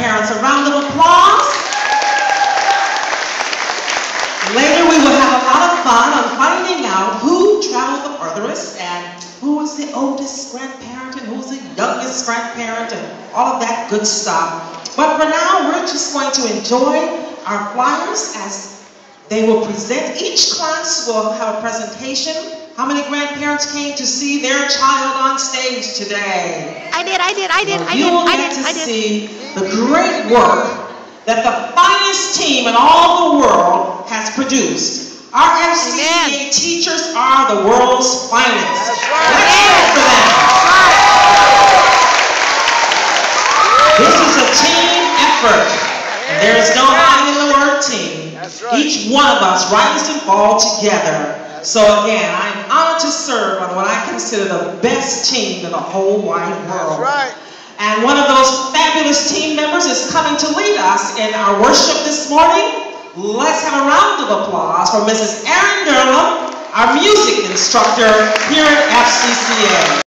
grandparents. A round of applause. Later we will have a lot of fun on finding out who traveled the furthest and who was the oldest grandparent and who was the youngest grandparent and all of that good stuff. But for now, we're just going to enjoy our flyers as they will present. Each class will have a presentation. How many grandparents came to see their child on stage today? I did. You will get to see the great work that the finest team in all the world has produced. Our FCCA teachers are the world's finest. Let's hear it for them. This is a team effort. And there is no hiding in the word team. Each one of us rises and falls together. So again, I'm honored to serve on what I consider the best team in the whole wide world. And one of those fabulous team members is coming to lead us in our worship this morning. Let's have a round of applause for Mrs. Erin Durham, our music instructor here at FCCA.